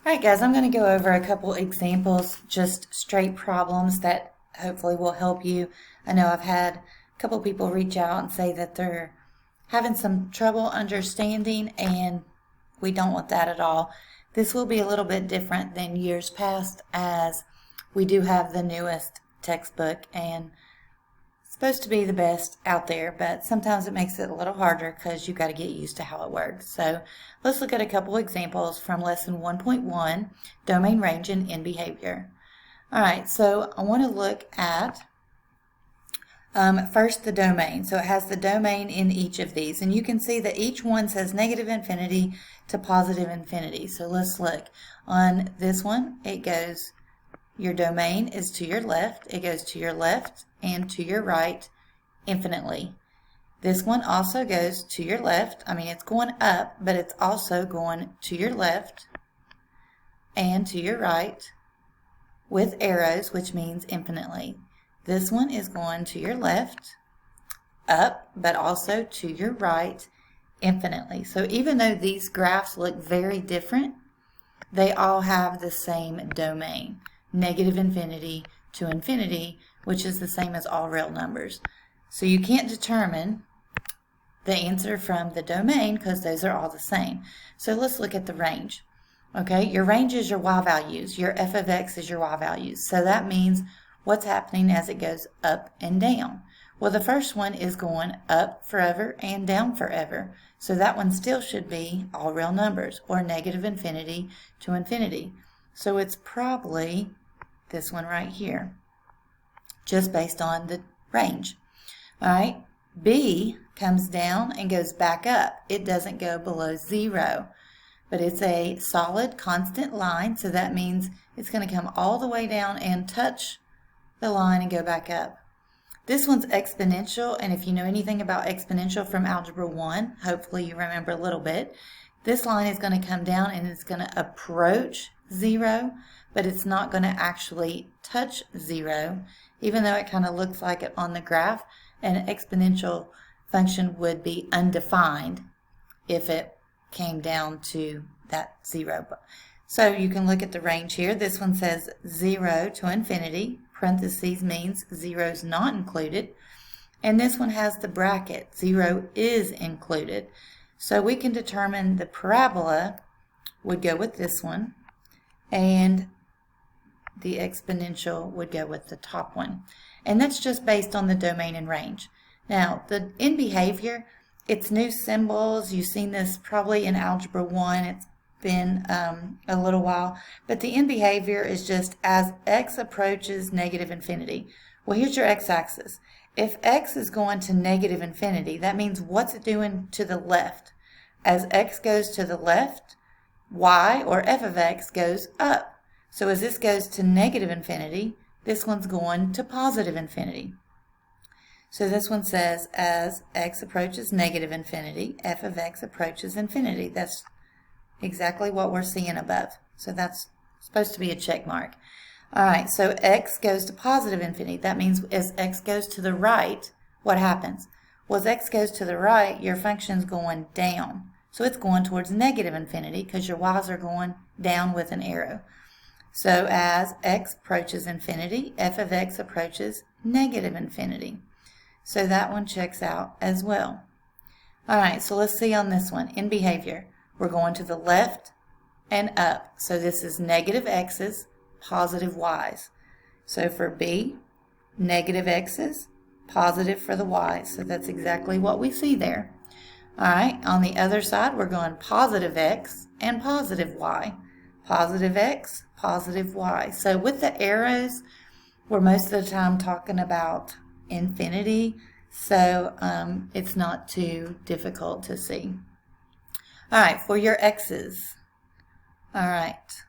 All right, guys, I'm going to go over a couple examples, just straight problems that hopefully will help you. I know I've had a couple people reach out and say that they're having some trouble understanding, and we don't want that at all. This will be a little bit different than years past, as we do have the newest textbook and supposed to be the best out there, but sometimes it makes it a little harder because you've got to get used to how it works. So let's look at a couple examples from lesson 1.1, domain range and in behavior. All right, so I want to look at first the domain. So it has the domain in each of these, and you can see that each one says negative infinity to positive infinity. So let's look. On this one, it goes, your domain is to your left. It goes to your left and to your right infinitely. This one also goes to your left. I mean, it's going up, but it's also going to your left and to your right with arrows, which means infinitely. This one is going to your left, up, but also to your right infinitely. So even though these graphs look very different, they all have the same domain, negative infinity to infinity, which is the same as all real numbers. So you can't determine the answer from the domain because those are all the same. So let's look at the range. Okay, your range is your y values. Your f of x is your y values. So that means what's happening as it goes up and down. Well, the first one is going up forever and down forever. So that one still should be all real numbers, or negative infinity to infinity. So it's probably this one right here, just based on the range. All right, B comes down and goes back up. It doesn't go below 0, but it's a solid constant line, so that means it's going to come all the way down and touch the line and go back up. This one's exponential, and if you know anything about exponential from Algebra 1, hopefully you remember a little bit, this line is going to come down and it's going to approach 0, but it's not going to actually touch 0, even though it kind of looks like it on the graph. An exponential function would be undefined if it came down to that 0. So you can look at the range here. This one says 0 to infinity. Parentheses means 0 is not included. And this one has the bracket. 0 is included. So we can determine the parabola would go with this one, and the exponential would go with the top one. And that's just based on the domain and range. Now, the in behavior, it's new symbols. You've seen this probably in Algebra 1. It's been a little while. But the in behavior is just as x approaches negative infinity. Well, here's your x-axis. If x is going to negative infinity, that means what's it doing to the left? As x goes to the left, y, or f of x, goes up. So as this goes to negative infinity, this one's going to positive infinity. So this one says, as x approaches negative infinity, f of x approaches infinity. That's exactly what we're seeing above. So that's supposed to be a check mark. All right, so x goes to positive infinity. That means as x goes to the right, what happens? Well, as x goes to the right, your function's going down. So it's going towards negative infinity because your y's are going down with an arrow. So as x approaches infinity, f of x approaches negative infinity. So that one checks out as well. All right, so let's see on this one. In behavior, we're going to the left and up. So this is negative x's, positive y's. So for B, negative x's, positive for the y's. So that's exactly what we see there. All right, on the other side, we're going positive x and positive y. Positive x, positive y. So with the arrows, we're most of the time talking about infinity, so it's not too difficult to see. All right, for your x's. All right,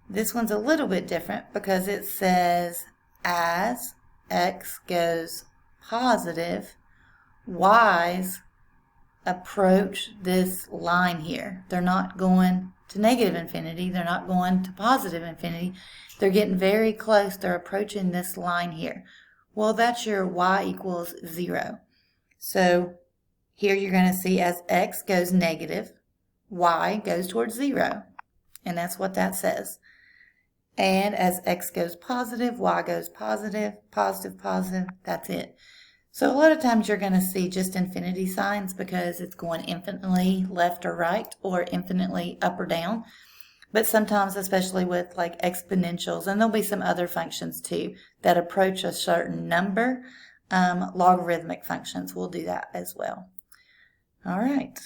this one's a little bit different because it says as x goes positive, y's approach this line here. They're not going to negative infinity. They're not going to positive infinity. They're getting very close. They're approaching this line here. Well, that's your y equals 0. So here you're going to see as x goes negative, y goes towards 0. and that's what that says. And as x goes positive, y goes positive, positive, positive, that's it. So a lot of times you're going to see just infinity signs because it's going infinitely left or right or infinitely up or down. But sometimes, especially with like exponentials, and there'll be some other functions too that approach a certain number, logarithmic functions will do that as well. All right.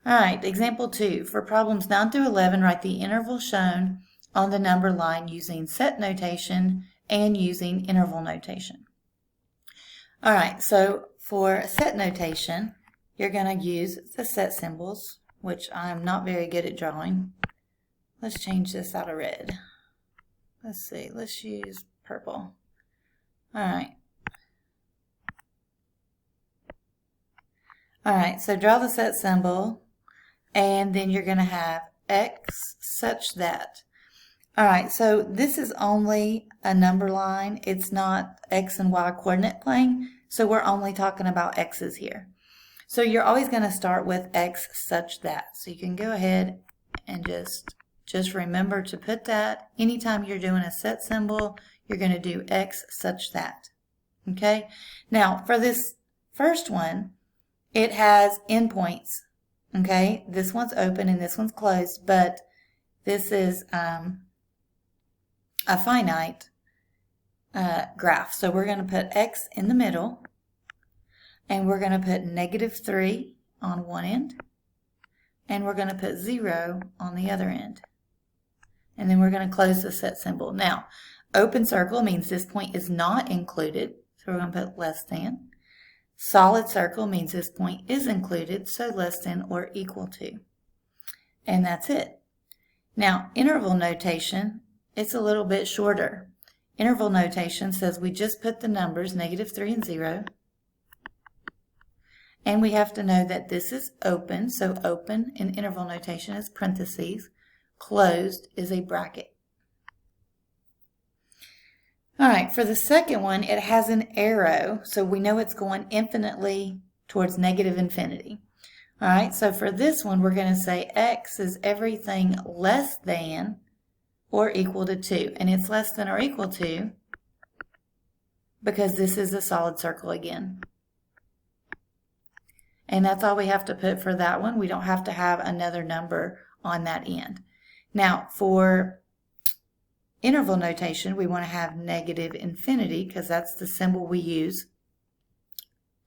All right, example 2. For problems 9 through 11, write the interval shown on the number line using set notation and using interval notation. All right, so for set notation, you're going to use the set symbols, which I'm not very good at drawing. Let's change this out of red. Let's see, let's use purple. All right. All right, so draw the set symbol. And then you're going to have x such that. All right, so this is only a number line. It's not x and y coordinate plane, so we're only talking about x's here. So you're always going to start with x such that. So you can go ahead and just remember to put that. Anytime you're doing a set symbol, you're going to do x such that. Okay? Now, for this first one, it has endpoints. Okay, this one's open and this one's closed, but this is a finite graph. So we're going to put x in the middle, and we're going to put -3 on one end, and we're going to put 0 on the other end. And then we're going to close the set symbol. Now, open circle means this point is not included, so we're going to put less than. Solid circle means this point is included, so less than or equal to. And that's it. Now, interval notation, it's a little bit shorter. Interval notation says we just put the numbers -3 and 0. And we have to know that this is open, so open in interval notation is parentheses. Closed is a bracket. All right, for the second one, it has an arrow, so we know it's going infinitely towards negative infinity. All right, so for this one, we're going to say x is everything less than or equal to 2. And it's less than or equal to because this is a solid circle again. And that's all we have to put for that one. We don't have to have another number on that end. Now, for interval notation, we want to have negative infinity because that's the symbol we use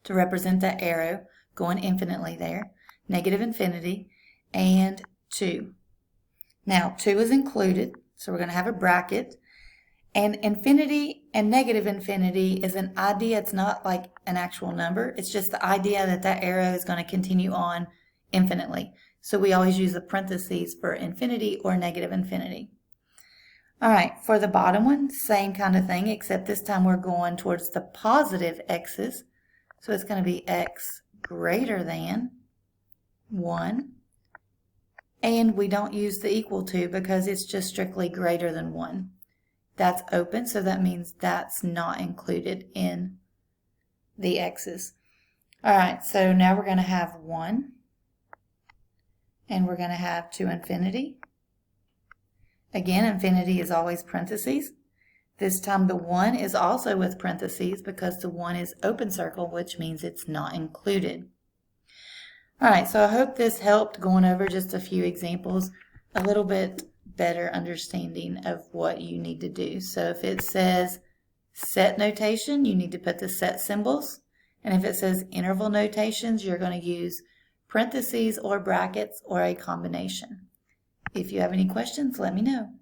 to represent that arrow going infinitely there. Negative infinity and 2. Now, 2 is included, so we're going to have a bracket. And infinity and negative infinity is an idea. It's not like an actual number. It's just the idea that that arrow is going to continue on infinitely. So we always use the parentheses for infinity or negative infinity. All right, for the bottom one, same kind of thing, except this time we're going towards the positive x's. So it's going to be x greater than 1. And we don't use the equal to because it's just strictly greater than 1. That's open, so that means that's not included in the x's. All right, so now we're going to have 1. And we're going to have to infinity. Again, infinity is always parentheses. This time the 1 is also with parentheses because the 1 is open circle, which means it's not included. All right, so I hope this helped going over just a few examples, a little bit better understanding of what you need to do. So if it says set notation, you need to put the set symbols. And if it says interval notations, you're going to use parentheses or brackets or a combination. If you have any questions, let me know.